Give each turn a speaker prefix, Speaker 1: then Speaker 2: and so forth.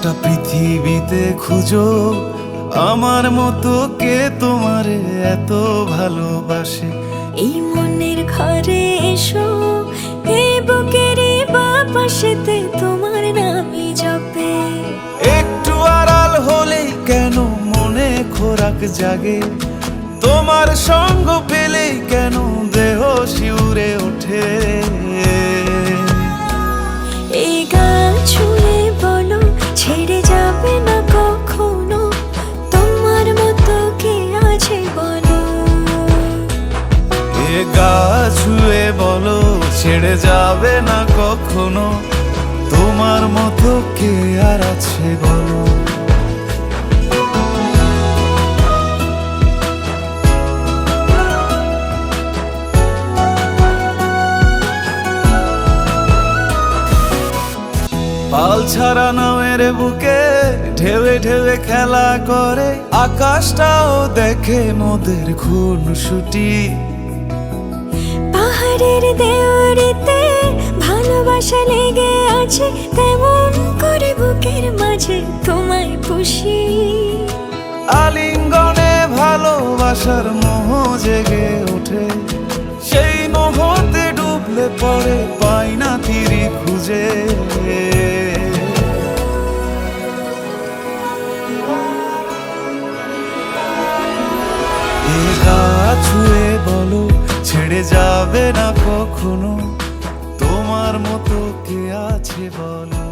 Speaker 1: গোটা পৃথিবীতে খুঁজো আমার মতো কে তোমারে এত ভালোবাসে।
Speaker 2: এই মনের ঘরে এসো, এই বুকেরই বাপাশেতে তোমার নামই জপে।
Speaker 1: একটু আড়াল হলেই কেন মনে খোরাক জাগে, তোমার সঙ্গ পেলেই কেন দেহ শিউরে ওঠে।
Speaker 2: এই গান ছুঁয়ে বলো ছেড়ে যাবে না কখনো, তোমার মতো কে আছে বলো।
Speaker 1: এ গা ছুঁয়ে বলো ছেড়ে যাবে না কখনো, তোমার মতো কে আর আছে বলো। পাল ছাড়া নামের বুকে ঢেউে ঢেউে খেলা করে, আকাশটাও দেখে মোদের খুনসুটি।
Speaker 2: পাহাড়ের দেওয়ারিতে ভালোবাসা লেগে আছে, তেমন করে বুকের মাঝে তোমায় পুষি।
Speaker 1: আলিঙ্গনে ভালোবাসার মোহ জেগে ওঠে, সেই মোহতে ডুবলে পরে পাই না তীরে খুঁজে। এ গা ছুঁয়ে বলো ছেড়ে যাবে না কখনো, তোমার মতো কে আছে বলো।